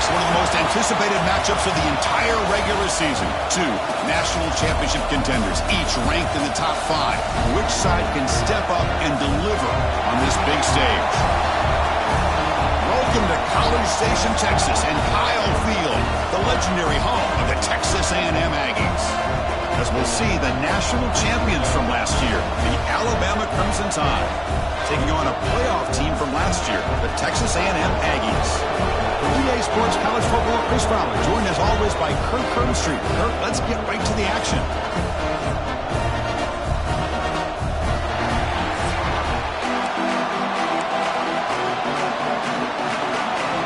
next, one of the most anticipated matchups of the entire regular season. Two national championship contenders, each ranked in the top 5. Which side can step up and deliver on this big stage? Welcome to College Station, Texas, and Kyle Field, the legendary home of the Texas A&M Aggies. As we'll see the national champions from last year, the Alabama Crimson Tide, taking on a playoff team from last year, the Texas A&M Aggies. For EA Sports College Football, Chris Fowler, joined as always by Kirk Herbstreit. Kirk, let's get right to the action.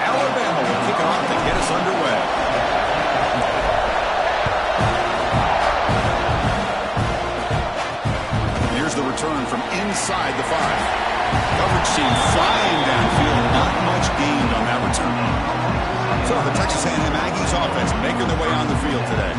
Alabama will kick it off and get us underway. Here's the return from inside the 5. Coverage team flying downfield, not much gained on that return. So the Texas A&M Aggies offense making their way on the field today.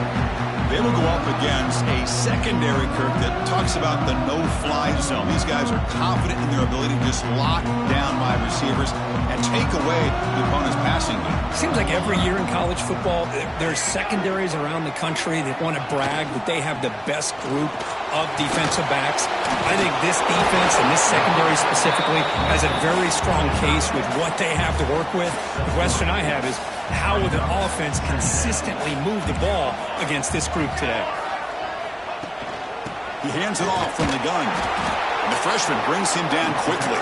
They will go up against a secondary, Kirk, that talks about the no-fly zone. These guys are confident in their ability to just lock down wide receivers and take away the opponent's passing game. Seems like every year in college football, there's secondaries around the country that want to brag that they have the best group of defensive backs. I think this defense and this secondary specifically has a very strong case with what they have to work with. The question I have is, how will the offense consistently move the ball against this group today? He hands it off from the gun. And the freshman brings him down quickly.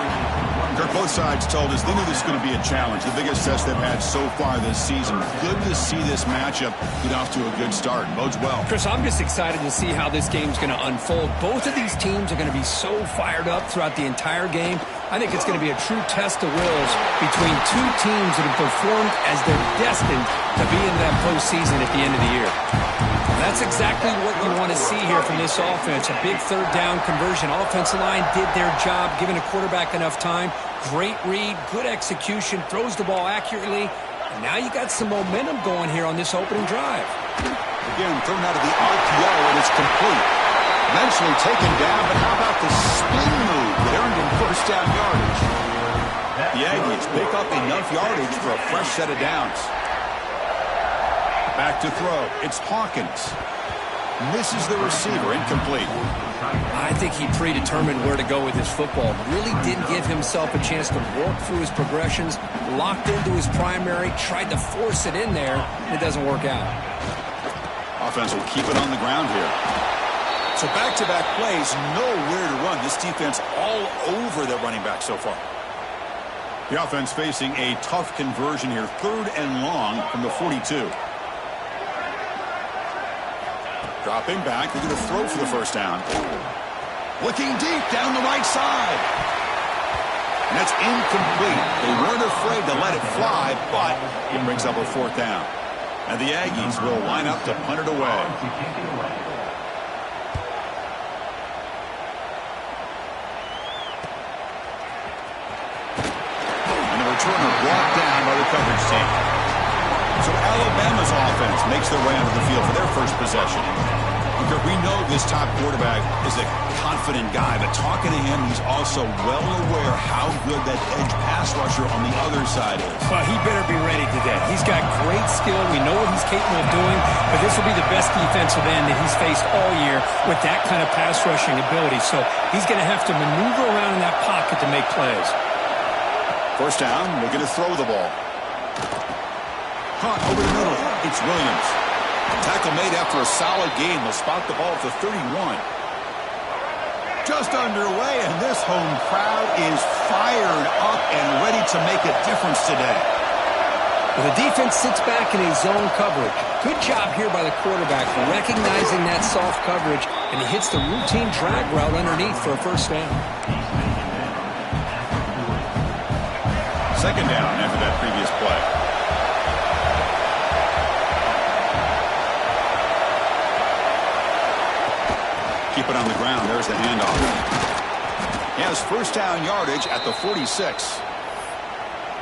Kirk, both sides told us they knew this was going to be a challenge, the biggest test they've had so far this season. Good to see this matchup get off to a good start. Bodes well. Chris, I'm just excited to see how this game's going to unfold. Both of these teams are going to be so fired up throughout the entire game. I think it's going to be a true test of wills between two teams that have performed as they're destined to be in that postseason at the end of the year. That's exactly what you want to see here from this offense. A big third down conversion. Offensive line did their job, giving a quarterback enough time. Great read, good execution, throws the ball accurately. And now you got some momentum going here on this opening drive. Again, thrown out of the RPO, and it's complete. Eventually taken down, but how about the spin move that earned him first down yardage? The Aggies pick up enough yardage for a fresh set of downs. Back to throw. It's Hawkins. Misses the receiver, incomplete. I think he predetermined where to go with his football. Really didn't give himself a chance to work through his progressions. Locked into his primary, tried to force it in there, and it doesn't work out. Offense will keep it on the ground here. So back-to-back plays, nowhere to run. This defense all over their running back so far. The offense facing a tough conversion here. 3rd and long from the 42. Dropping back, they're going to throw for the first down. Looking deep down the right side. And that's incomplete. They weren't afraid to let it fly, but it brings up a 4th down. And the Aggies will line up to punt it away. And the returner brought down by the coverage team. So Alabama's offense makes their way onto the field for their first possession. We know this top quarterback is a confident guy, but talking to him, he's also well aware how good that edge pass rusher on the other side is. Well, he better be ready today. He's got great skill. We know what he's capable of doing, but this will be the best defensive end that he's faced all year with that kind of pass rushing ability. So he's going to have to maneuver around in that pocket to make plays. First down, we're going to throw the ball. Caught over the middle. It's Williams. Tackle made after a solid gain. They'll spot the ball at the 31. Just underway, and this home crowd is fired up and ready to make a difference today. Well, the defense sits back in a zone coverage. Good job here by the quarterback recognizing that soft coverage, and he hits the routine drag route underneath for a first down. Second down after that previous play. Keep it on the ground. There's the handoff. He has first down yardage at the 46.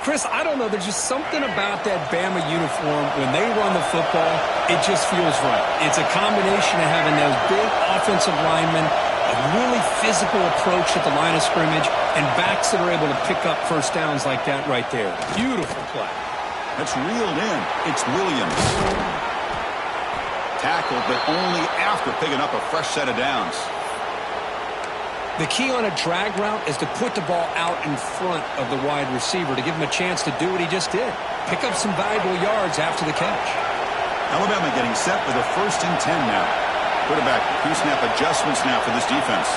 Chris, I don't know. There's just something about that Bama uniform. When they run the football, it just feels right. It's a combination of having those big offensive linemen, a really physical approach at the line of scrimmage, and backs that are able to pick up first downs like that right there. Beautiful play. That's reeled in. It's Williams. Tackled, but only after picking up a fresh set of downs. The key on a drag route is to put the ball out in front of the wide receiver to give him a chance to do what he just did. Pick up some valuable yards after the catch. Alabama getting set with a 1st and 10 now. Quarterback pre-snap adjustments now for this defense.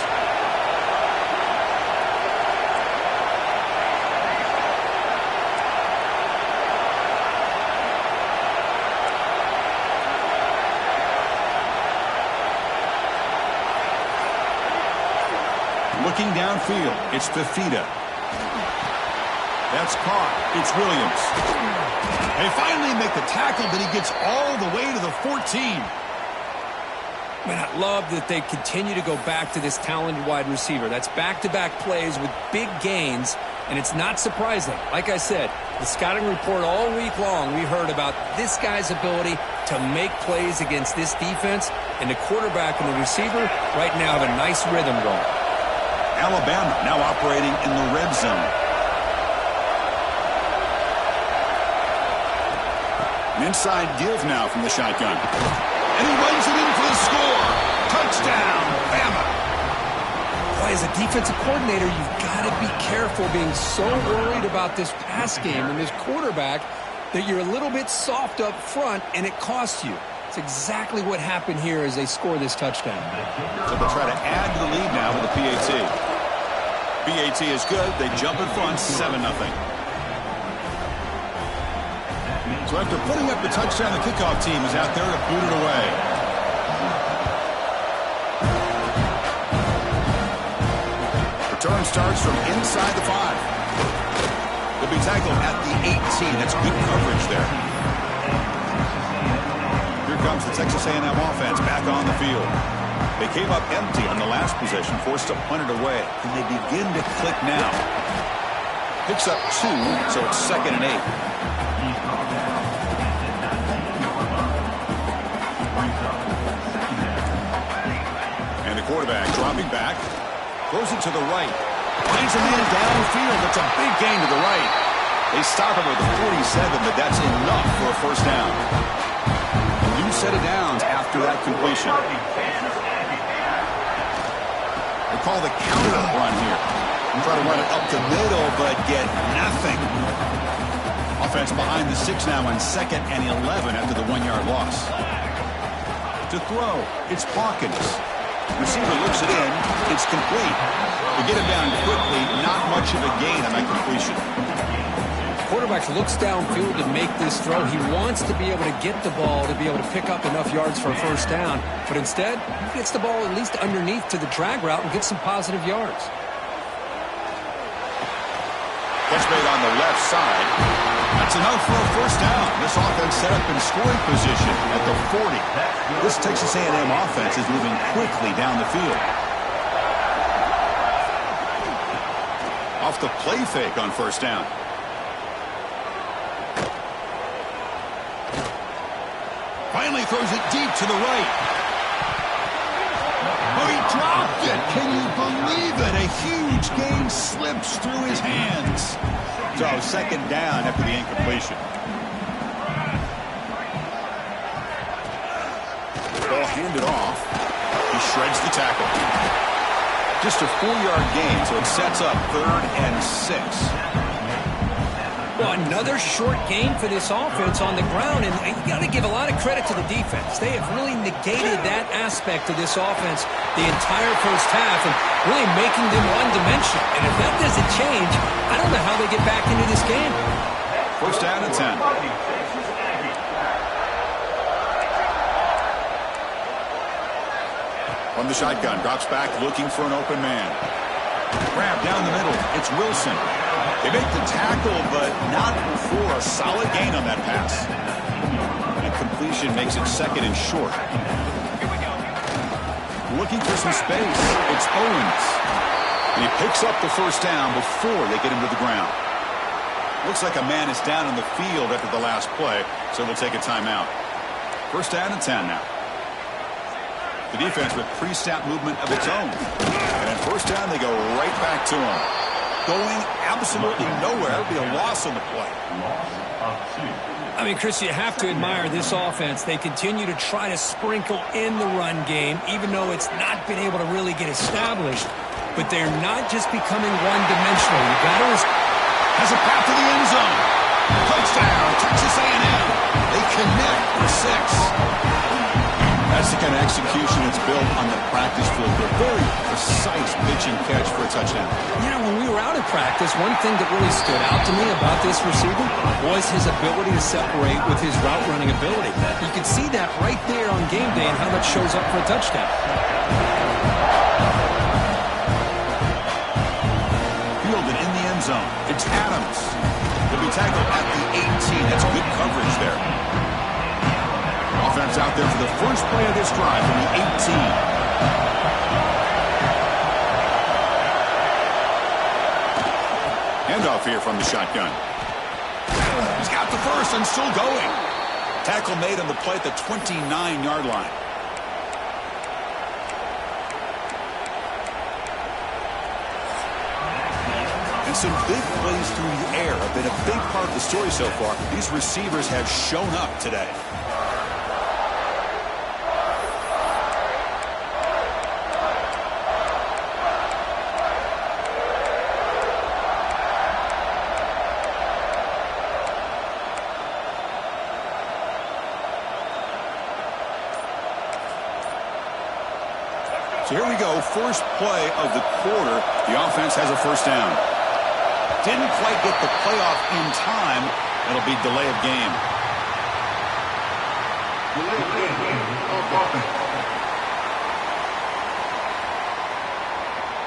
Looking downfield, it's Fifita. That's caught. It's Williams. They finally make the tackle, but he gets all the way to the 14. Man, I love that they continue to go back to this talented wide receiver. That's back-to-back plays with big gains, and it's not surprising. Like I said, the scouting report all week long, we heard about this guy's ability to make plays against this defense, and the quarterback and the receiver right now have a nice rhythm going. Alabama now operating in the red zone. An inside give now from the shotgun. And he runs it in for the score. Touchdown, Bama. Boy, as a defensive coordinator, you've got to be careful being so worried about this pass game and this quarterback that you're a little bit soft up front and it costs you. It's exactly what happened here as they score this touchdown. So they'll try to add to the lead now with the PAT. PAT is good. They jump in front, 7-0. So after putting up the touchdown, the kickoff team is out there to boot it away. Return starts from inside the 5. He'll be tackled at the 18. That's good coverage there. Here comes the Texas A&M offense back on the field. They came up empty on the last possession, forced to punt it away, and they begin to click now. Picks up 2, so it's 2nd and 8. And the quarterback dropping back, throws it to the right, finds a man downfield. That's a big gain to the right. They stop him with the 47, but that's enough for a 1st down. A new set of downs after that completion. Call the counter run here. Try to run it up the middle, but get nothing. Offense behind the 6 now on 2nd and 11 after the 1-yard loss. To throw, it's Hawkins. Receiver looks it in. It's complete. To get it down quickly, not much of a gain on that completion. Quarterback looks downfield to make this throw. He wants to be able to get the ball to be able to pick up enough yards for a 1st down. But instead, he gets the ball at least underneath to the drag route and gets some positive yards. Catch made on the left side. That's enough for a 1st down. This offense set up in scoring position at the 40. This Texas A&M offense is moving quickly down the field. Off the play fake on 1st down. Finally throws it deep to the right. Oh, he dropped it. Can you believe it? A huge gain slips through his hands. So 2nd down after the incompletion. Ball handed off. He shreds the tackle. Just a 4-yard gain, so it sets up 3rd and 6. Well, another short gain for this offense on the ground, and you got to give a lot of credit to the defense. They have really negated that aspect of this offense the entire 1st half and really making them one-dimensional. And if that doesn't change, I don't know how they get back into this game. 1st down and 10. From the shotgun, drops back looking for an open man. Grab down the middle. It's Wilson. They make the tackle, but not before a solid gain on that pass. That completion makes it 2nd and short. Looking for some space. It's Owens. And he picks up the 1st down before they get him to the ground. Looks like a man is down in the field after the last play, so they'll take a timeout. 1st down and 10 now. The defense with pre-snap movement of its own. And at 1st down, they go right back to him. going absolutely nowhere. It'll be a loss on the play. I mean, Chris, you have to admire this offense. They continue to try to sprinkle in the run game, even though it's not been able to really get established. But they're not just becoming one-dimensional. You got to... Has a path to the end zone. Touchdown, Texas A&M. They connect for 6. That's the kind of execution that's built on the practice field. A very precise pitch and catch for a touchdown. You know, when we were out at practice, one thing that really stood out to me about this receiver was his ability to separate with his route running ability. You can see that right there on game day and how that shows up for a touchdown. Fielded in the end zone. It's Adams. He'll be tackled at the 18. That's good coverage there. Offense out there for the first play of this drive from the 18. Handoff here from the shotgun. He's got the first and still going. Tackle made on the play at the 29-yard line. And some big plays through the air have been a big part of the story so far. These receivers have shown up today. So here we go, first play of the quarter. The offense has a first down. Didn't quite get the playoff in time. It'll be delay of game.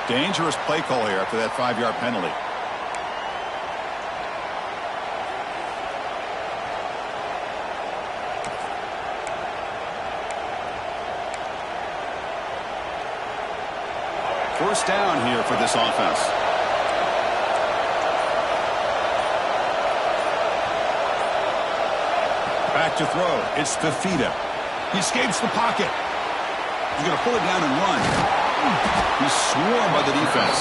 Dangerous play call here after that 5-yard penalty. First down here for this offense. Back to throw. It's Fifita. He escapes the pocket. He's going to pull it down and run. He's swarmed by the defense.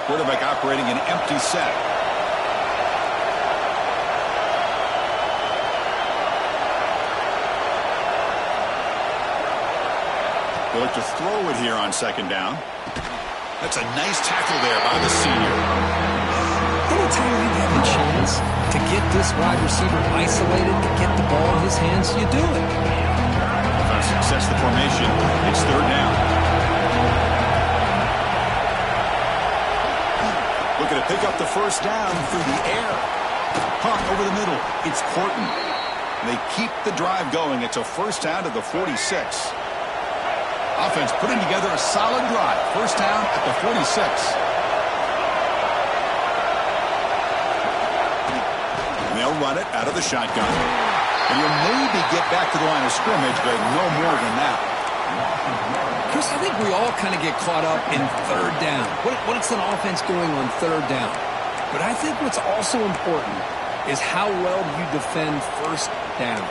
Quarterback operating an empty set. They look to throw it here on second down. That's a nice tackle there by the senior. Anytime you have a chance to get this wide receiver isolated, to get the ball in his hands, you do it. Offense success the formation. It's third down. Looking to pick up the first down through the air. Hunt over the middle. It's Horton. They keep the drive going. It's a first down to the 46. Offense putting together a solid drive. First down at the 46. And they'll run it out of the shotgun. And you'll maybe get back to the line of scrimmage, but no more than that. Chris, I think we all kind of get caught up in third down. What's an offense doing on third down? But I think what's also important is how well you defend first down.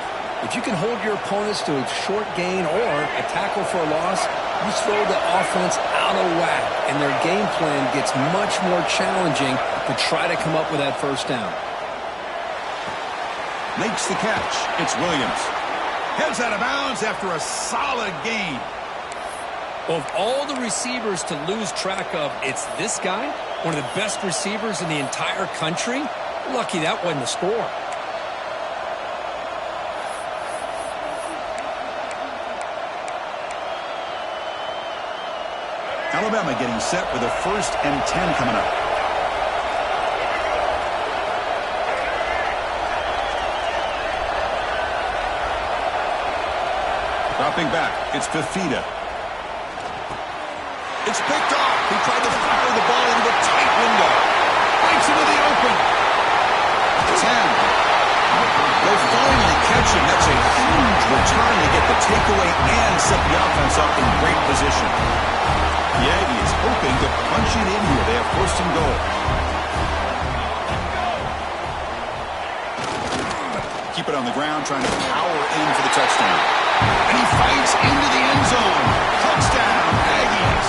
If you can hold your opponents to a short gain or a tackle for a loss, you throw the offense out of whack, and their game plan gets much more challenging to try to come up with that first down. Makes the catch. It's Williams. Heads out of bounds after a solid gain. Of all the receivers to lose track of, it's this guy, one of the best receivers in the entire country. Lucky that wasn't a score. Alabama getting set with a 1st and 10 coming up. Dropping back, it's Fifita. It's picked off. He tried to fire the ball into a tight window. Breaks into the open. 10. They'll finally catch him. That's a huge return to get the takeaway and set the offense up in great position. The Aggie is hoping to punch it in here. They have 1st and goal. keep it on the ground, trying to power in for the touchdown. And he fights into the end zone. Touchdown, Aggies.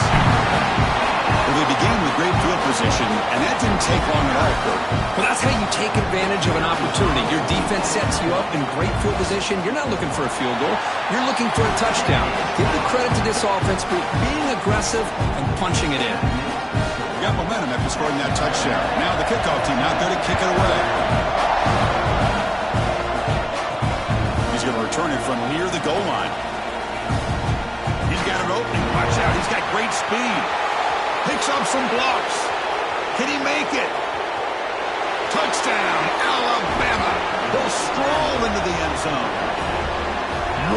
Well, they began with great field position, and that didn't take long at all, Kurt. Well, that's how you take advantage of an opportunity. Your defense sets you up in great field position. You're not looking for a field goal. You're looking for a touchdown. Give the credit to this offense for being aggressive and punching it in. Got momentum after scoring that touchdown. Now the kickoff team out there to kick it away. He's going to return it from near the goal line. He's got an opening. Watch out. He's got great speed. Picks up some blocks. Can he make it? Touchdown, Alabama. He'll stroll into the end zone.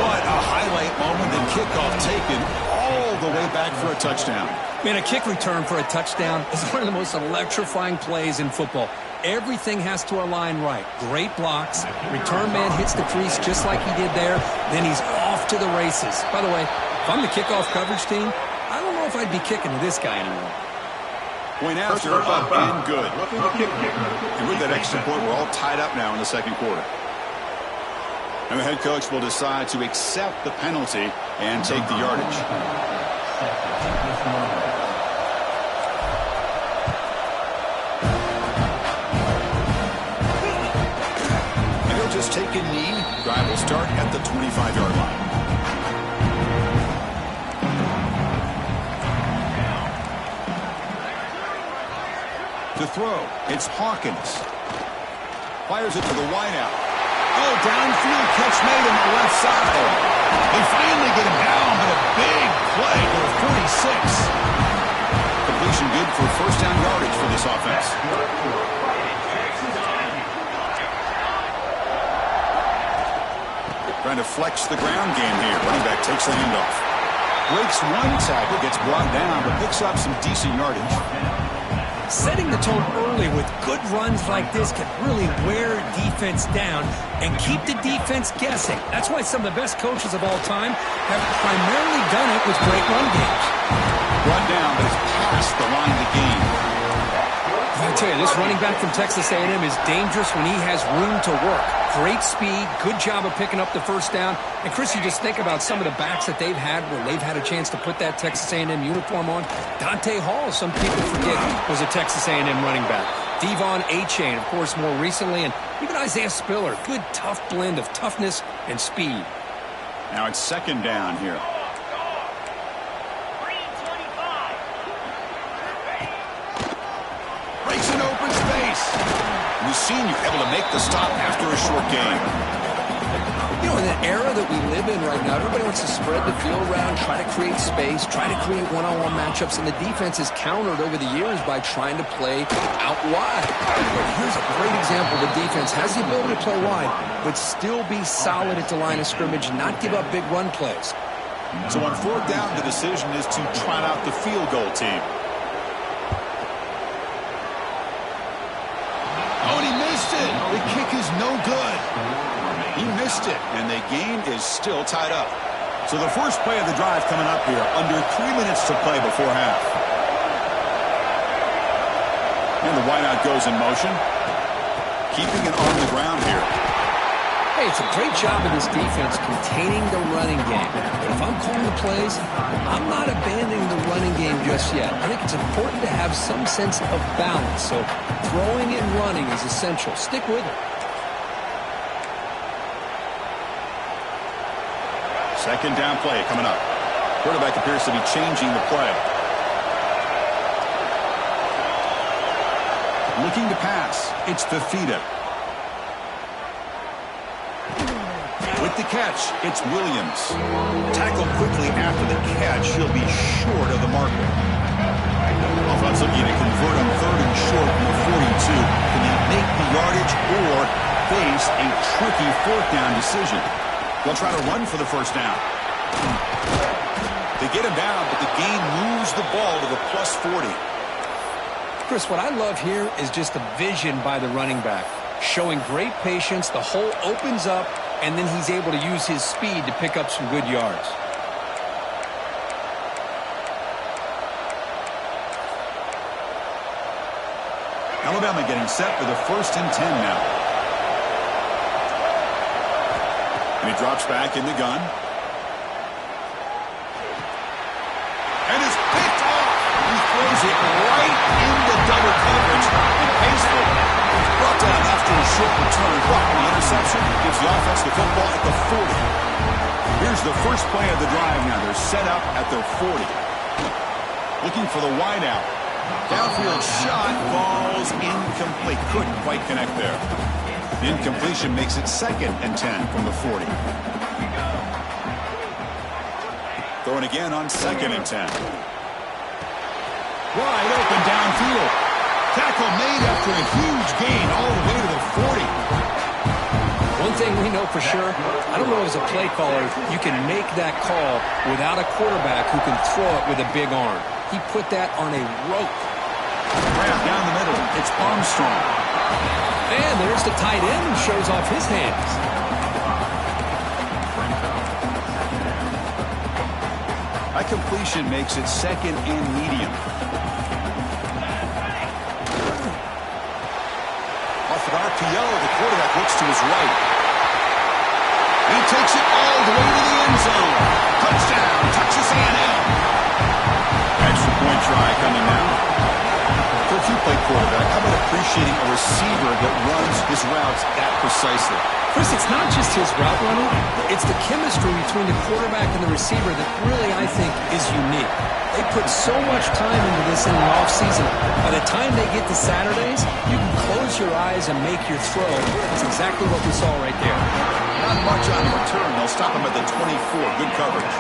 What a highlight moment. The kickoff taken all the way back for a touchdown. Man, a kick return for a touchdown is one of the most electrifying plays in football. Everything has to align right. Great blocks. Return man hits the crease just like he did there. Then he's off to the races. By the way, if I'm the kickoff coverage team, I don't know if I'd be kicking to this guy anymore. Point after, up and good. And with that extra point, we're all tied up now in the second quarter. And the head coach will decide to accept the penalty and take the yardage. And he'll just take a knee. Drive will start at the 25-yard line. To throw, it's Hawkins. Fires it to the wideout. Oh, downfield catch made on the left side. They finally get him down, but a big play to the 46. Completion good for first down yardage for this offense. Trying to flex the ground game here. Running back takes the handoff. Breaks one tackle, gets brought down, but picks up some decent yardage. Setting the tone early with good runs like this can really wear defense down and keep the defense guessing. That's why some of the best coaches of all time have primarily done it with great run games. Brought down, but it's past the line of the game. I tell you, this running back from Texas A&M is dangerous when he has room to work. Great speed, good job of picking up the first down. And, Chris, you just think about some of the backs that they've had where they've had a chance to put that Texas A&M uniform on. Dante Hall, some people forget, was a Texas A&M running back. Devon Achane, of course, more recently. And even Isaiah Spiller, good, tough blend of toughness and speed. Now it's second down here. Breaks an open space. We've seen you able to make the stop after a short game. You know, in the era that we live in right now, everybody wants to spread the field around, try to create space, try to create one-on-one matchups, and the defense is countered over the years by trying to play out wide. But here's a great example. The defense has the ability to play wide, but still be solid at the line of scrimmage and not give up big run plays. So on fourth down, the decision is to trot out the field goal team. Oh, and he missed it. The kick is no good. He missed it, and the game is still tied up. So the first play of the drive coming up here, under 3 minutes to play before half. And the wideout goes in motion, keeping it on the ground here. Hey, it's a great job of this defense containing the running game. But if I'm calling the plays, I'm not abandoning the running game just yet. I think it's important to have some sense of balance. So throwing and running is essential. Stick with it. Second down play coming up. Quarterback appears to be changing the play. Looking to pass. It's Fifita. With the catch, it's Williams. Tackled quickly after the catch. He'll be short of the marker. Offense looking to convert on third and short from the 42. Can they make the yardage or face a tricky fourth down decision? They'll try to run for the first down. They get him down, but the game moves the ball to the plus 40. Chris, what I love here is just the vision by the running back. Showing great patience, the hole opens up, and then he's able to use his speed to pick up some good yards. Alabama getting set for the 1st and 10 now. He drops back in the gun. And is picked off. He throws it right into double coverage and pays for it. It's brought down after a short return. But the interception gives the offense the football at the 40. Here's the first play of the drive now. They're set up at their 40. Looking for the wideout. Downfield shot falls incomplete. Couldn't quite connect there. The incompletion makes it 2nd and 10 from the 40. Throwing again on 2nd and 10. Wide open downfield. Tackle made after a huge gain all the way to the 40. One thing we know for sure, I don't know as a play caller, you can make that call without a quarterback who can throw it with a big arm. He put that on a rope. Grab down the middle. It's Armstrong. And there's the tight end who shows off his hands. That completion makes it 2nd and medium. Off an RPO, the quarterback looks to his right. He takes it all the way to the end zone. Touchdown, Texas A&M. Extra point try coming now. Coach, you play quarterback. How about appreciating a receiver that runs his routes that precisely? Chris, it's not just his route running. It's the chemistry between the quarterback and the receiver that really, I think, is unique. They put so much time into this in the offseason. By the time they get to Saturdays, you can close your eyes and make your throw. That's exactly what we saw right there. Not much on the return. They'll stop him at the 24. Good coverage.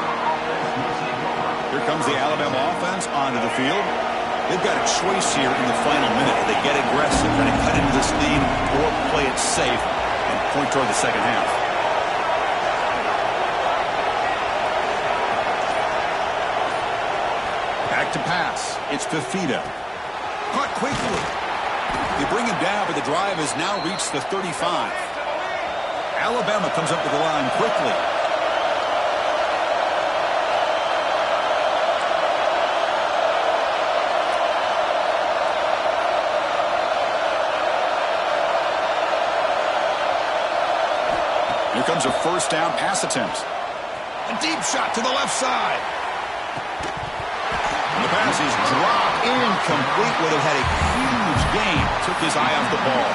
Here comes the Alabama offense onto the field. They've got a choice here in the final minute. They get aggressive, trying to cut into this lead, or play it safe and point toward the second half. Back to pass. It's Fifita. Caught quickly. They bring him down, but the drive has now reached the 35. Alabama comes up to the line quickly. Here comes a first down pass attempt. A deep shot to the left side. And the pass is dropped incomplete. Would have had a huge gain. Took his eye off the ball.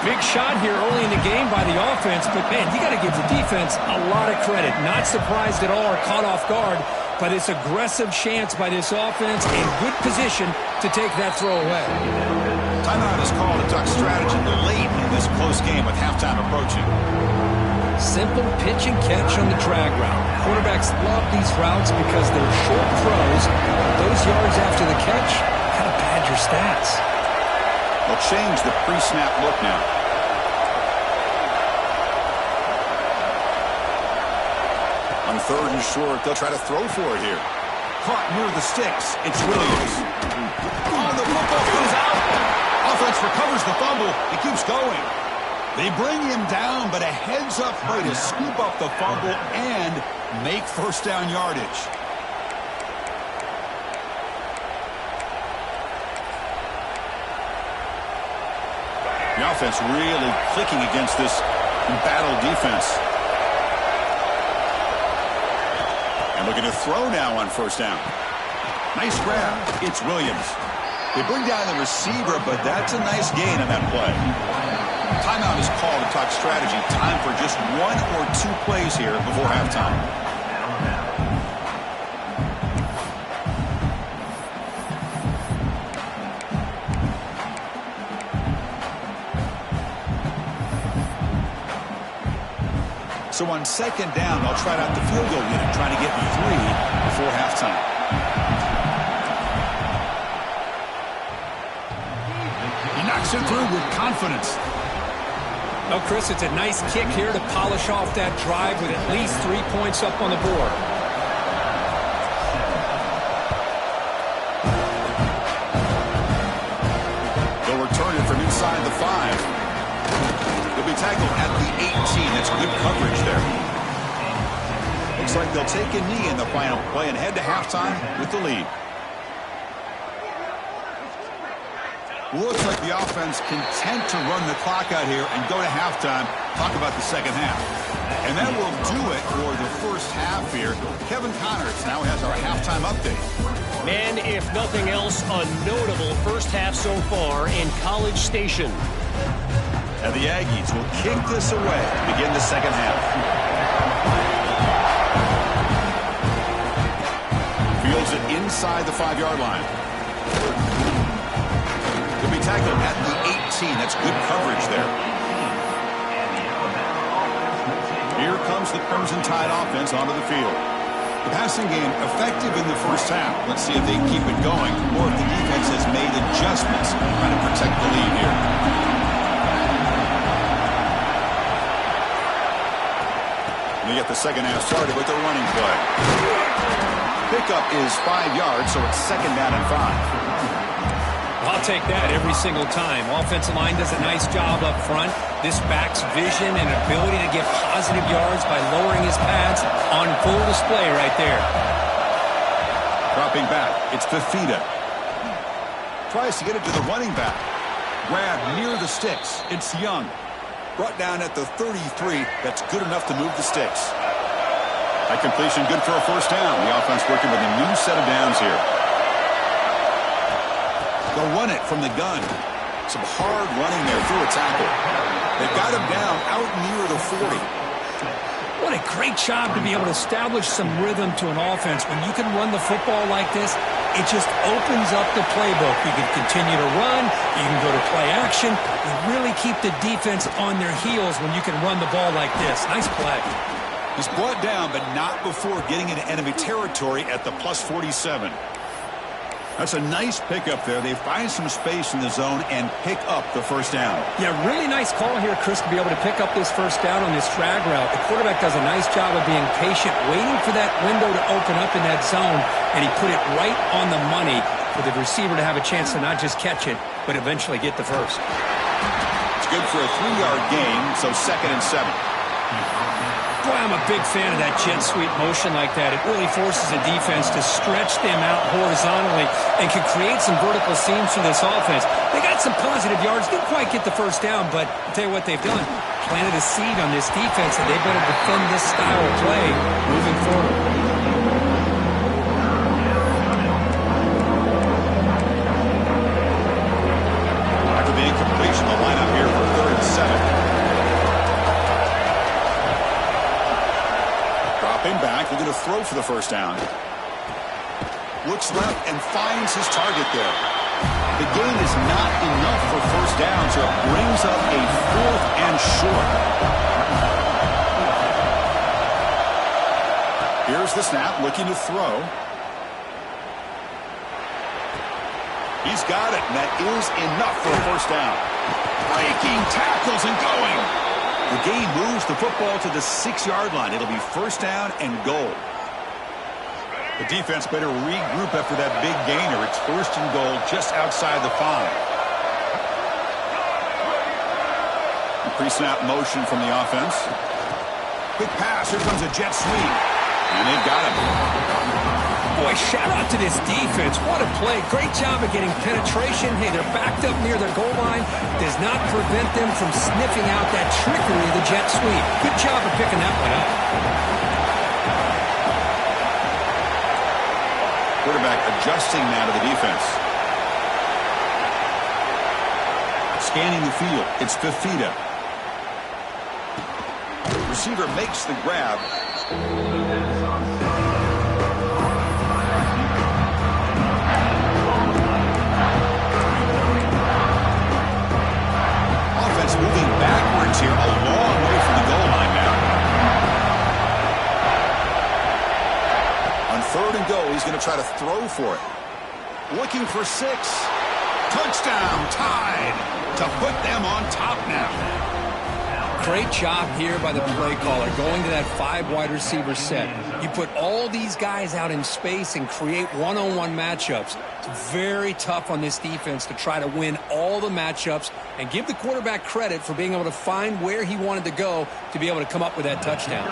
Big shot here early in the game by the offense, but, man, you got to give the defense a lot of credit. Not surprised at all or caught off guard, but it's aggressive chance by this offense in good position to take that throw away. Timeout is called. A Duck strategy late in this close game with halftime approaching. Simple pitch and catch on the drag route. Quarterbacks love these routes because they're short throws. Those yards after the catch kind of pad your stats. They'll change the pre-snap look now. On 3rd and short, they'll try to throw for it here. Caught near the sticks. It's Williams. Oh, the football goes out. Offense recovers the fumble. It keeps going. They bring him down, but a heads-up play to scoop up the fumble and make first down yardage. The offense really clicking against this embattled defense. And looking to throw now on first down. Nice grab. It's Williams. They bring down the receiver, but that's a nice gain on that play. Timeout is called to talk strategy. Time for just 1 or 2 plays here before halftime. So on 2nd down, they'll try out the field goal unit, trying to get 3 before halftime. He knocks it through with confidence. Oh, Chris, it's a nice kick here to polish off that drive with at least 3 points up on the board. They'll return it from inside the 5. He'll be tackled at the 18. That's good coverage there. Looks like they'll take a knee in the final play and head to halftime with the lead. Looks like the offense content to run the clock out here and go to halftime. Talk about the second half. And that will do it for the first half here. Kevin Connors now has our halftime update. And if nothing else, a notable first half so far in College Station. And the Aggies will kick this away to begin the second half. Fields it inside the 5-yard line. He'll be tackled at the 18. That's good coverage there. Here comes the Crimson Tide offense onto the field. The passing game effective in the first half. Let's see if they keep it going or if the defense has made adjustments trying to protect the lead here. They get the second half started with the running play. Pickup is 5 yards, so it's second down and 5. I'll take that every single time. Offensive line does a nice job up front. This back's vision and ability to get positive yards by lowering his pads on full display right there. Dropping back, it's Fifita. Tries to get it to the running back. Grab near the sticks. It's Young. Brought down at the 33. That's good enough to move the sticks. That completion good for a first down. The offense working with a new set of downs here. They'll run it from the gun. Some hard running there through a tackle. They've got him down out near the 40. What a great job to be able to establish some rhythm to an offense. When you can run the football like this, it just opens up the playbook. You can continue to run. You can go to play action. You really keep the defense on their heels when you can run the ball like this. Nice play. He's brought down, but not before getting into enemy territory at the plus 47. That's a nice pickup there. They find some space in the zone and pick up the first down. Yeah, really nice call here, Chris, to be able to pick up this first down on this drag route. The quarterback does a nice job of being patient, waiting for that window to open up in that zone, and he put it right on the money for the receiver to have a chance to not just catch it, but eventually get the first. It's good for a 3-yard gain, so second and 7. Boy, I'm a big fan of that jet sweep motion like that. It really forces a defense to stretch them out horizontally and can create some vertical seams for this offense. They got some positive yards. Didn't quite get the first down, but I'll tell you what they've done. Planted a seed on this defense, and they better defend this style of play moving forward. After the incompletion, the lineup here for 3rd and 7. Dropping back, looking to throw for the first down. Looks left and finds his target there. The gain is not enough for first down, so it brings up a 4th and short. Here's the snap, looking to throw. He's got it, and that is enough for a first down. Breaking tackles and going. The gain moves the football to the 6-yard line. It'll be first down and goal. The defense better regroup after that big gainer. It's first and goal just outside the 5. Pre-snap motion from the offense. Quick pass. Here comes a jet sweep. And they've got him. Boy, shout out to this defense. What a play. Great job of getting penetration. Hey, they're backed up near their goal line. Does not prevent them from sniffing out that trickery of the jet sweep. Good job of picking that one up. Quarterback adjusting now to the defense. Scanning the field. It's Fifita. Receiver makes the grab. Offense moving backwards here, a long way from the goal line now. On 3rd and goal, he's going to try to throw for it. Looking for 6. Touchdown, Tide, to put them on top now. Great job here by the play caller, going to that 5 wide receiver set. You put all these guys out in space and create one-on-one matchups. It's very tough on this defense to try to win all the matchups and give the quarterback credit for being able to find where he wanted to go to be able to come up with that touchdown.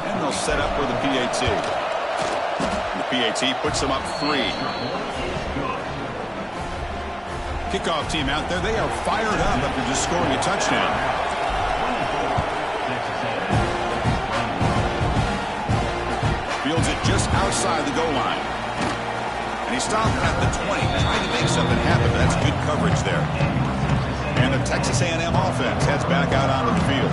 And they'll set up for the PAT. The PAT puts them up 3. Kickoff team out there. They are fired up after just scoring a touchdown. Fields it just outside the goal line. And he stopped at the 20, trying to make something happen. But that's good coverage there. And the Texas A&M offense heads back out onto the field.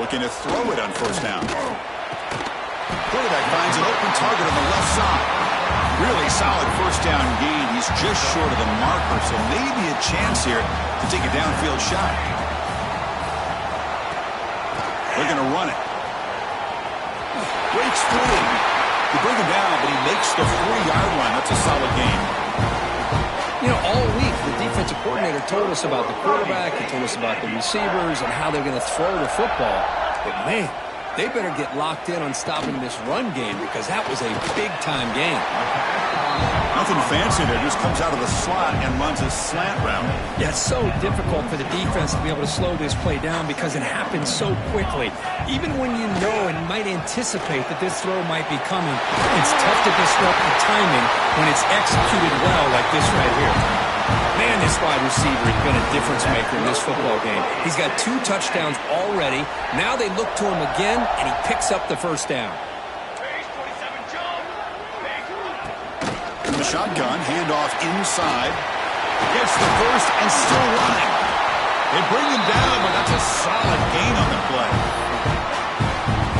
Looking to throw it on first down. Quarterback finds an open target on the left side. Really solid first down gain. He's just short of the marker, so maybe a chance here to take a downfield shot. They're going to run it. Breaks through. They bring him down, but he makes the 40-yard line. That's a solid gain. You know, all week, the defensive coordinator told us about the quarterback. He told us about the receivers and how they're going to throw the football. But, man, they better get locked in on stopping this run game because that was a big-time game. Nothing fancy there. Just comes out of the slot and runs a slant route. Yeah, it's so difficult for the defense to be able to slow this play down because it happens so quickly. Even when you know and might anticipate that this throw might be coming, it's tough to disrupt the timing when it's executed well like this right here. Man, this wide receiver has been a difference maker in this football game. He's got 2 touchdowns already. Now they look to him again, and he picks up the first down. In the shotgun, handoff inside. Gets the first and still running. They bring him down, but that's a solid gain on the play.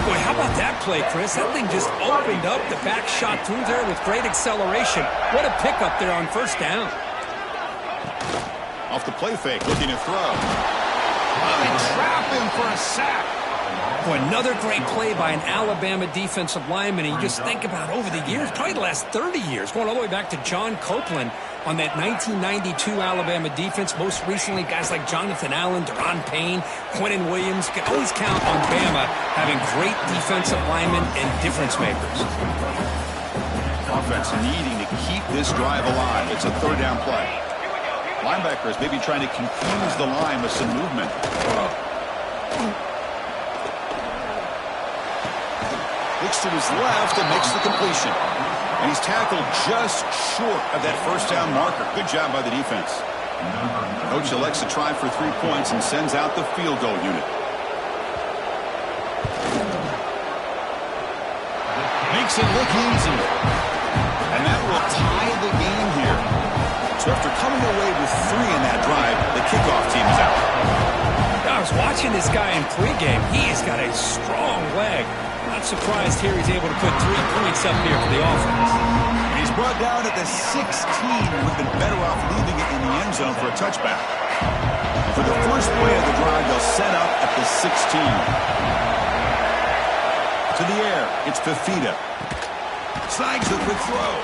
Boy, how about that play, Chris? That thing just opened up. The back shot through there with great acceleration. What a pickup there on first down. Off the play fake, looking to throw. Oh, they trap him for a sack. Boy, another great play by an Alabama defensive lineman. And you just think about over the years, probably the last 30 years, going all the way back to John Copeland on that 1992 Alabama defense. Most recently, guys like Jonathan Allen, Deron Payne, Quentin Williams. You can always count on Bama having great defensive linemen and difference makers. Offense needing to keep this drive alive. It's a third down play. Linebackers maybe trying to confuse the line with some movement. Looks to his left and makes the completion. And he's tackled just short of that first down marker. Good job by the defense. Coach elects to try for 3 points and sends out the field goal unit. Makes it look easy. And that will tie the game here. So after coming away with 3 in that drive, the kickoff team is out. I was watching this guy in pregame. He has got a strong leg. Not surprised here he's able to put 3 points up here for the offense. And he's brought down at the 16. Would have been better off leaving it in the end zone for a touchback. And for the first play of the drive, they'll set up at the 16. To the air, it's Fifita. Snags the quick throw.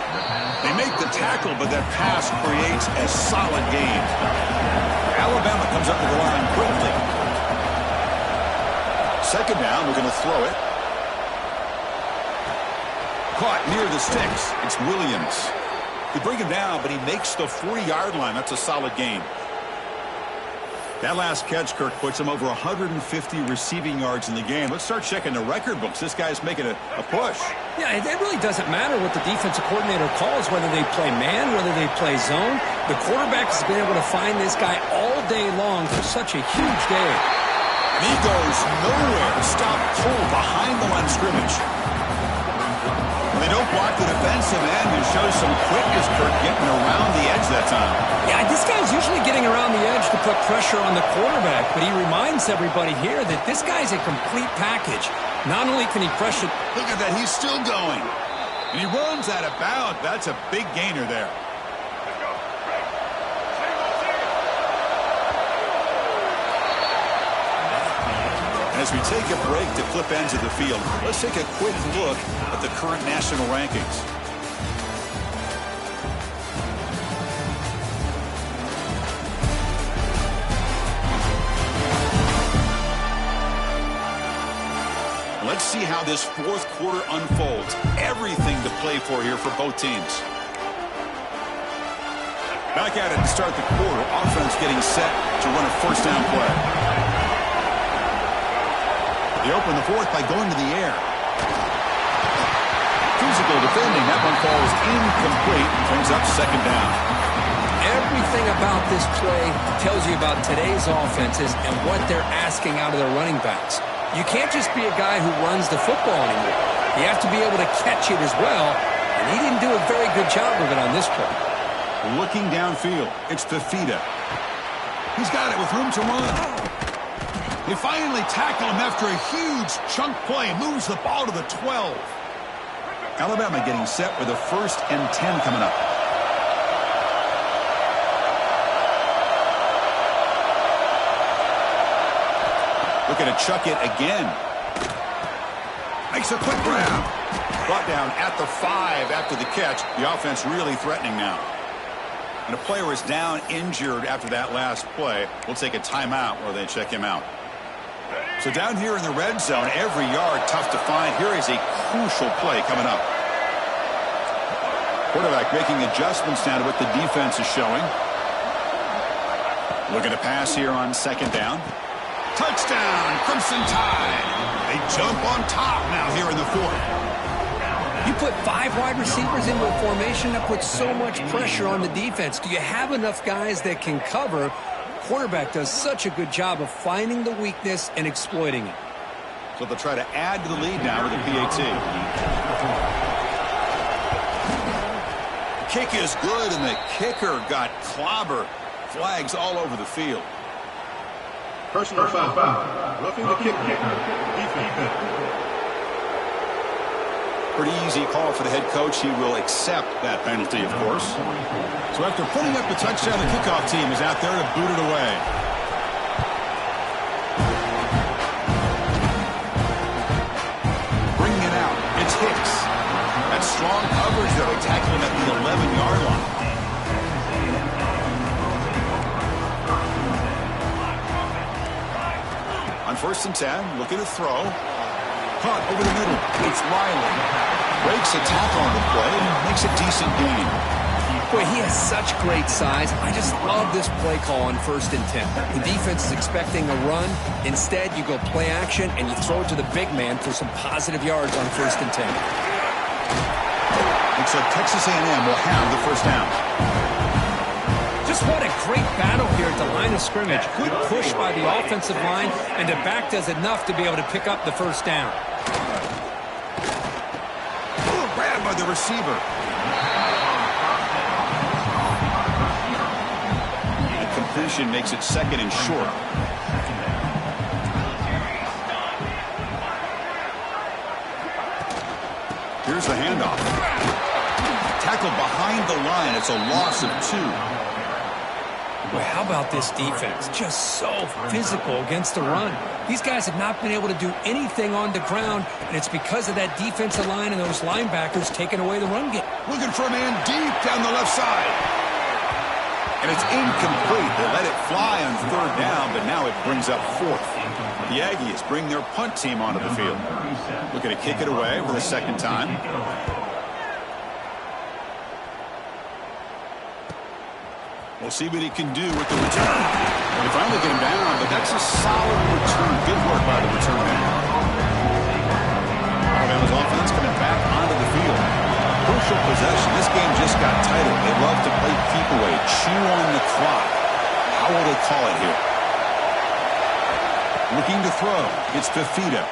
They make the tackle, but that pass creates a solid gain. Alabama comes up to the line quickly. Second down, we're going to throw it. Caught near the sticks. It's Williams. They bring him down, but he makes the 40-yard line. That's a solid gain. That last catch, Kirk, puts him over 150 receiving yards in the game. Let's start checking the record books. This guy's making a push. Yeah, it really doesn't matter what the defensive coordinator calls, whether they play man, whether they play zone. The quarterback has been able to find this guy all day long for such a huge day. And he goes nowhere. Stop cold behind the line of scrimmage. They don't block the defensive end and shows some quickness, Kirk, getting around the edge that time. Yeah, this guy's usually getting around the edge to put pressure on the quarterback, but he reminds everybody here that this guy's a complete package. Not only can he pressure... Look at that, he's still going. And he runs out of bounds. That's a big gainer there. As we take a break to flip ends of the field, let's take a quick look at the current national rankings. Let's see how this fourth quarter unfolds. Everything to play for here for both teams. Back at it to start the quarter. Offense getting set to run a first down play. They open the fourth by going to the air. Physical defending. That one falls incomplete. Brings up second down. Everything about this play tells you about today's offenses and what they're asking out of their running backs. You can't just be a guy who runs the football anymore. You have to be able to catch it as well, and he didn't do a very good job of it on this play. Looking downfield, it's Fifita. He's got it with room to run. They finally tackle him after a huge chunk play. Moves the ball to the 12. Alabama getting set with a 1st and 10 coming up. Looking to chuck it again. Makes a quick grab. Brought down at the 5 after the catch. The offense really threatening now. And a player is down injured after that last play. We'll take a timeout while they check him out. So down here in the red zone, every yard tough to find. Here is a crucial play coming up. Quarterback making adjustments now to what the defense is showing. Looking to pass here on 2nd down. Touchdown, Crimson Tide. They jump on top now here in the 4th. You put 5 wide receivers into a formation that puts so much pressure on the defense. Do you have enough guys that can cover? Quarterback does such a good job of finding the weakness and exploiting it. So they'll try to add to the lead now with a PAT. The kick is good, and the kicker got clobbered. Flags all over the field. Personal foul. Roughing the kick. Defense. Pretty easy call for the head coach. He will accept that penalty, of course. So after putting up the touchdown, the kickoff team is out there to boot it away. Bringing it out, it's Hicks. That's strong coverage, though. They tackle him at the 11-yard line. On 1st and 10, looking to throw. Caught over the middle. It's Riley. Breaks a tackle on the play and makes a decent gain. Boy, he has such great size. I just love this play call on 1st and 10. The defense is expecting a run. Instead, you go play action and you throw it to the big man for some positive yards on 1st and 10. Looks like Texas A&M will have the 1st down. Just what a great battle here at the line of scrimmage. Good push by the offensive line, and the back does enough to be able to pick up the 1st down. Grabbed by the receiver. The completion makes it 2nd and short. Here's the handoff. Tackled behind the line. It's a loss of 2. Well, how about this defense? Just so physical against the run. These guys have not been able to do anything on the ground, and it's because of that defensive line and those linebackers taking away the run game. Looking for a man deep down the left side. And it's incomplete. They let it fly on 3rd down, but now it brings up 4th. The Aggies bring their punt team onto the field. Looking to kick it away for the 2nd time. We'll see what he can do with the return. They finally get him down, but that's a solid return. Good work by the return man. Alabama's offense coming back onto the field. Crucial possession. This game just got tighter. They love to play keep away, chew on the clock. How will they call it here? Looking to throw. It's Fifita.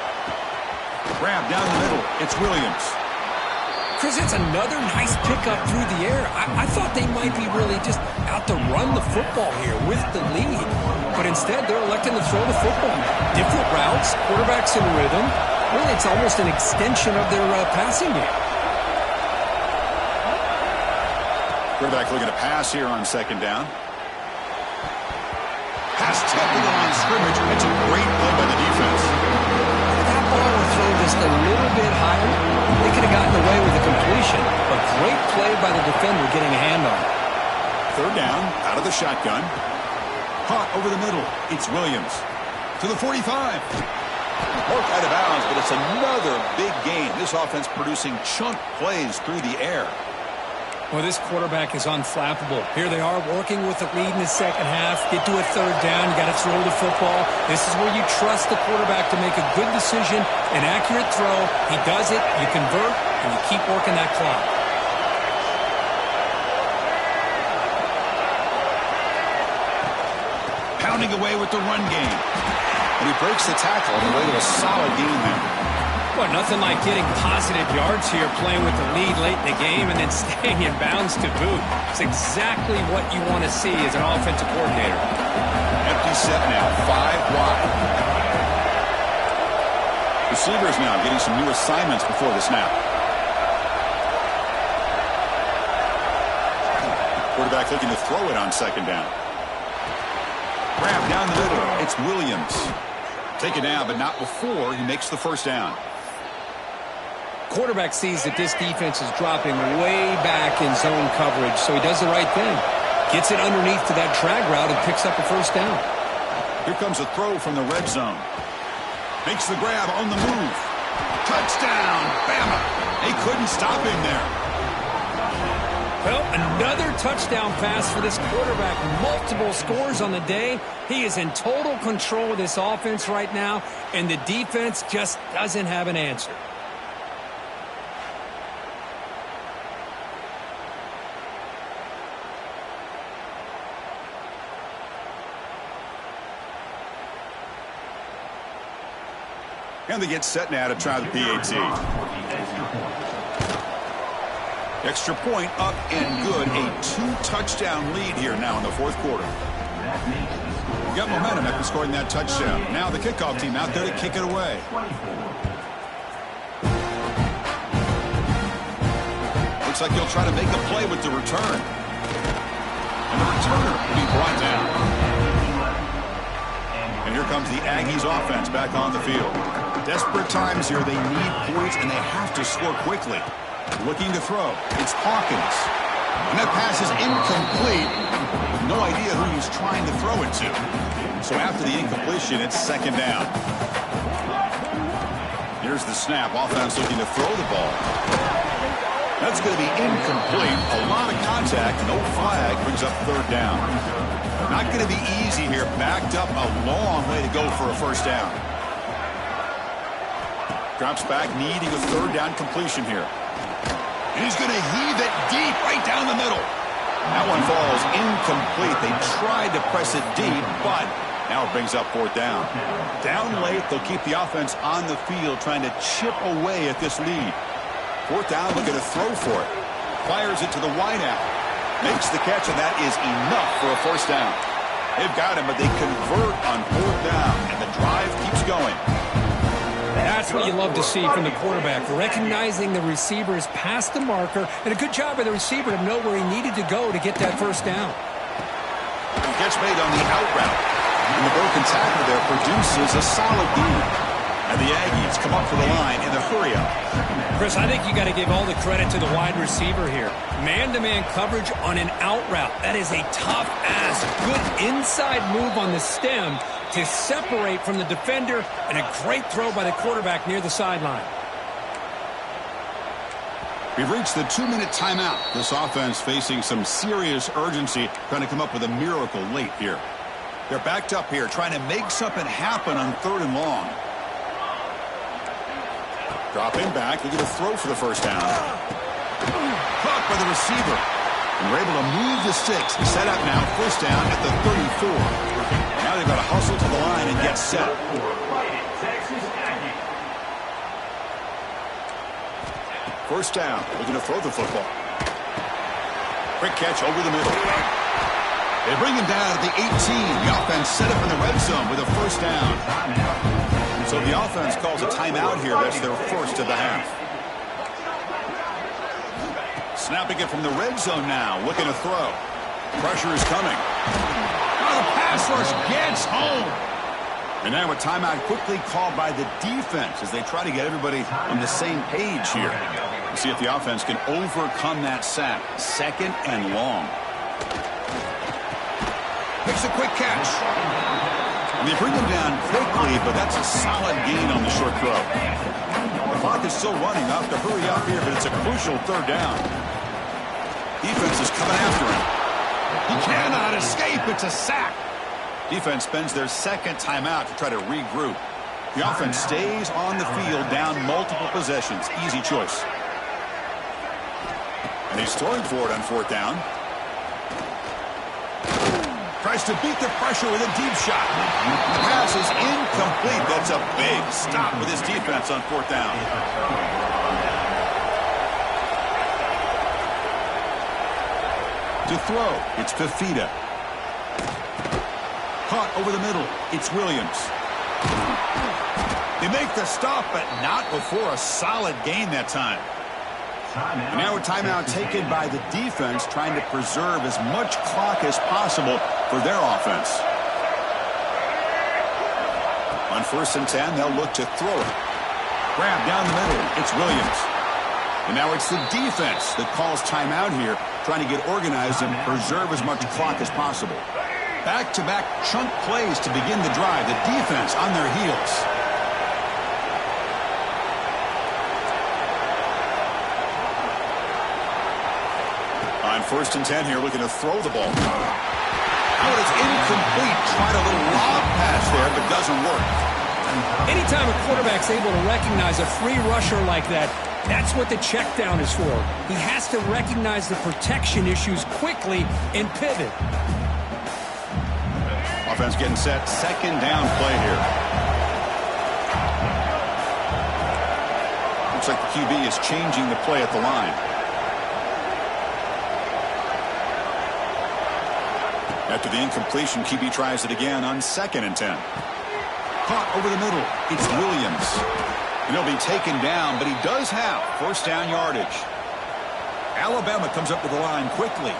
Grab down the middle. It's Williams. Chris, it's another nice pickup through the air. I thought they might be really just out to run the football here with the lead. But instead, they're electing to throw the football. Different routes, quarterbacks in rhythm. Really, it's almost an extension of their passing game. Quarterback looking to pass here on 2nd down. Pass tipped to the line of scrimmage. It's a great play by the defense. If that ball were thrown just a little bit higher, they could have gotten away with the completion. But great play by the defender getting a hand on it. 3rd down, out of the shotgun. Caught over the middle. It's Williams. To the 45. Worked out of bounds, but it's another big game. This offense producing chunk plays through the air. Well, this quarterback is unflappable. Here they are working with the lead in the 2nd half. Get to a 3rd down. You got to throw the football. This is where you trust the quarterback to make a good decision, an accurate throw. He does it. You convert. and you keep working that clock. Pounding away with the run game. And he breaks the tackle on the way to a solid game there. Well, nothing like getting positive yards here, playing with the lead late in the game and then staying in bounds to boot. It's exactly what you want to see as an offensive coordinator. Empty set now, 5 wide. Receivers now getting some new assignments before the snap. Quarterback looking to throw it on second down. Grab down the middle. It's Williams. Taken down, but not before he makes the first down. Quarterback sees that this defense is dropping way back in zone coverage, so he does the right thing. Gets it underneath to that drag route and picks up a first down. Here comes a throw from the red zone. Makes the grab on the move. Touchdown, Bama. They couldn't stop him there. Well, another touchdown pass for this quarterback. Multiple scores on the day. He is in total control of this offense right now, and the defense just doesn't have an answer. And they get set now to try the PAT. Extra point up and good. A 2-touchdown lead here now in the fourth quarter. We got momentum after scoring that touchdown. Now the kickoff team out there to kick it away. Looks like he'll try to make a play with the return. And the returner will be brought down. And here comes the Aggies offense back on the field. Desperate times here. They need points, and they have to score quickly. Looking to throw. It's Hawkins. And that pass is incomplete. With no idea who he's trying to throw it to. So after the incompletion, it's second down. Here's the snap. Offense looking to throw the ball. That's going to be incomplete. A lot of contact. No flag. Brings up third down. Not going to be easy here. Backed up a long way to go for a first down. Drops back, needing a third down completion here. And he's going to heave it deep right down the middle. That one falls incomplete. They tried to press it deep, but now it brings up fourth down. Down late, they'll keep the offense on the field trying to chip away at this lead. Fourth down, looking to throw for it. Fires it to the wideout. Makes the catch, and that is enough for a first down. They've got him, but they convert on fourth down, and the drive keeps going. That's what you love to see from the quarterback, recognizing the receiver is past the marker, and a good job by the receiver to know where he needed to go to get that first down. Catch made on the out route, and the broken tackle there produces a solid gain. And the Aggies come up to the line in the hurry-up. Chris, I think you got to give all the credit to the wide receiver here. Man-to-man coverage on an out route. That is a tough ask. Good inside move on the stem to separate from the defender, and a great throw by the quarterback near the sideline. We've reached the 2-minute timeout. This offense facing some serious urgency, trying to come up with a miracle late here. They're backed up here, trying to make something happen on third and long. Dropping back, looking to throw for the first down. Caught by the receiver. And we're able to move the sticks. Set up now, first down at the 34. Now they've got to hustle to the line and get set. First down, looking to throw the football. Quick catch over the middle. They bring him down at the 18. The offense set up in the red zone with a first down. So the offense calls a timeout here. That's their first of the half. Snapping it from the red zone now, looking to throw. Pressure is coming. Oh, the pass rush gets home. And now a timeout quickly called by the defense as they try to get everybody on the same page here. See if the offense can overcome that sack. Second and long. Makes a quick catch. And they bring him down quickly, but that's a solid gain on the short throw. The clock is still running. Up to hurry up here, but it's a crucial third down. Defense is coming after him. He cannot escape. It's a sack. Defense spends their second timeout to try to regroup. The offense stays on the field, down multiple possessions. Easy choice. And he's throwing for it on fourth down. Tries to beat the pressure with a deep shot. The pass is incomplete. That's a big stop with his defense on fourth down. To throw, it's Fifita. Caught over the middle, it's Williams. They make the stop, but not before a solid gain that time. And now a timeout taken by the defense, trying to preserve as much clock as possible for their offense. On 1st and 10, they'll look to throw it. Grab down the middle, it's Williams. And now it's the defense that calls timeout here, trying to get organized and preserve as much clock as possible. Back-to-back chunk plays to begin the drive. The defense on their heels. On 1st and 10 here, looking to throw the ball. Oh, it's incomplete. Tried a little lob pass there, but doesn't work. Anytime a quarterback's able to recognize a free rusher like that, that's what the check down is for. He has to recognize the protection issues quickly and pivot. Offense getting set. 2nd down play here. Looks like the QB is changing the play at the line. After the incompletion, QB tries it again on 2nd and 10. Caught over the middle. It's Williams. And he'll be taken down, but he does have 1st down yardage. Alabama comes up to the line quickly.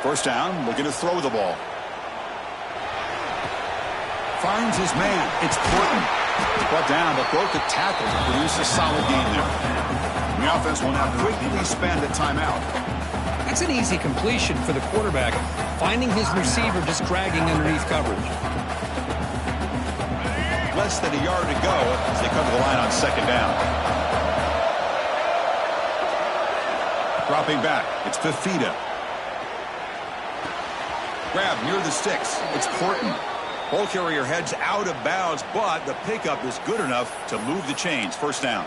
First down, looking to throw the ball. Finds his man. It's Portman. Brought down, but broke the tackle to produce a solid gain there. The offense will now quickly spend a timeout. That's an easy completion for the quarterback, finding his receiver just dragging underneath coverage. Less than a yard to go as they come to the line on 2nd down. Dropping back, it's Fifita. Grab near the sticks, it's Portman. Ball carrier heads out of bounds, but the pickup is good enough to move the chains. 1st down.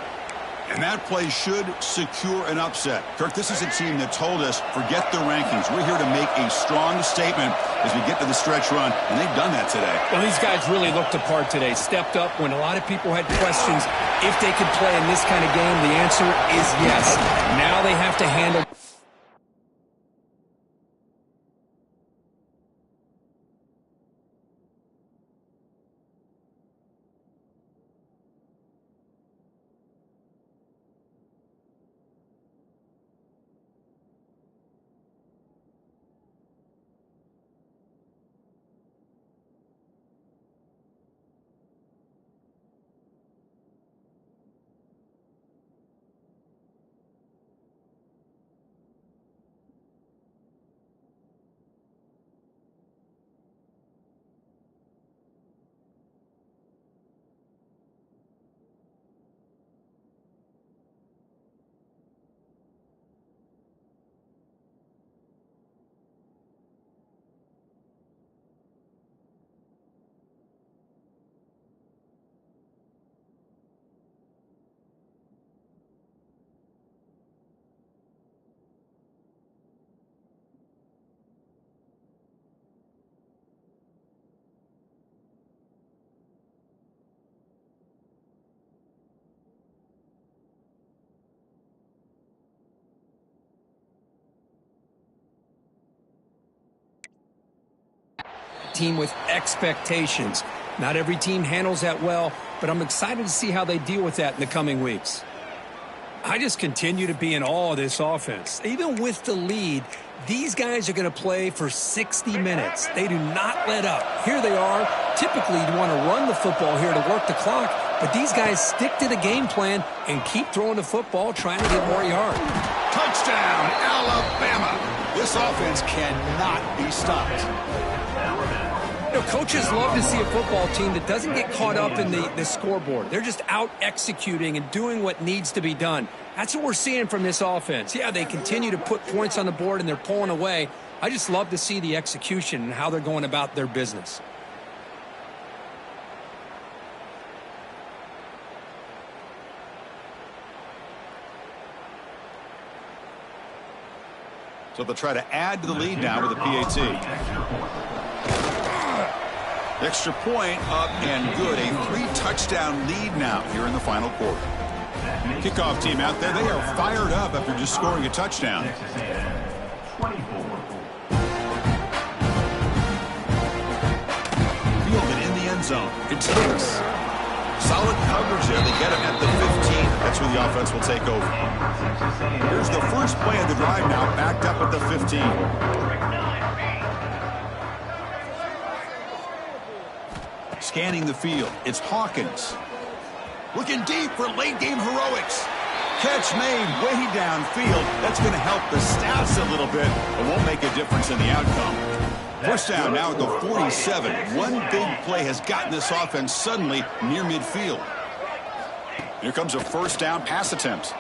And that play should secure an upset. Kirk, this is a team that told us, forget the rankings. We're here to make a strong statement as we get to the stretch run, and they've done that today. Well, these guys really looked apart today. Stepped up when a lot of people had questions if they could play in this kind of game. The answer is yes. Now they have to handle... team with expectations. Not every team handles that well, but I'm excited to see how they deal with that in the coming weeks. I just continue to be in awe of this offense. Even with the lead, these guys are going to play for 60 minutes. They do not let up. Here they are. Typically, you want to run the football here to work the clock, but these guys stick to the game plan and keep throwing the football, trying to get more yards. Touchdown, Alabama. This offense cannot be stopped. You know, coaches love to see a football team that doesn't get caught up in the scoreboard. They're just out executing and doing what needs to be done. That's what we're seeing from this offense. Yeah, they continue to put points on the board and they're pulling away. I just love to see the execution and how they're going about their business. So they'll try to add to the lead now with a PAT. Extra point up and good. A 3-touchdown lead now here in the final quarter. Kickoff team out there, they are fired up after just scoring a touchdown. Fielded in the end zone. It's Hicks. Solid coverage there. They get him at the 15. That's where the offense will take over. Here's the first play of the drive now, backed up at the 15. Scanning the field, it's Hawkins. Looking deep for late-game heroics. Catch made way downfield. That's going to help the stats a little bit, but won't make a difference in the outcome. First down now at the 47. One big play has gotten this offense suddenly near midfield. Here comes a first down pass attempt.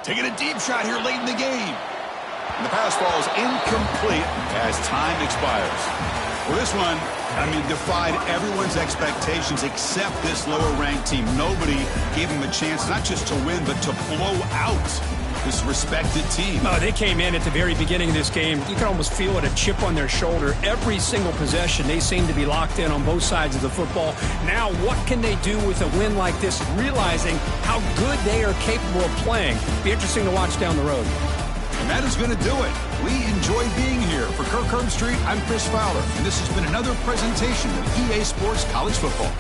Taking a deep shot here late in the game. And the pass falls incomplete as time expires. Well, this one, defied everyone's expectations except this lower-ranked team. Nobody gave them a chance not just to win, but to blow out this respected team. Oh, they came in at the very beginning of this game. You can almost feel it, a chip on their shoulder. Every single possession, they seem to be locked in on both sides of the football. Now, what can they do with a win like this, realizing how good they are capable of playing? Be interesting to watch down the road. And that is going to do it. We enjoyed being here. For Kirk Herbstreit, I'm Chris Fowler, and this has been another presentation of EA Sports College Football.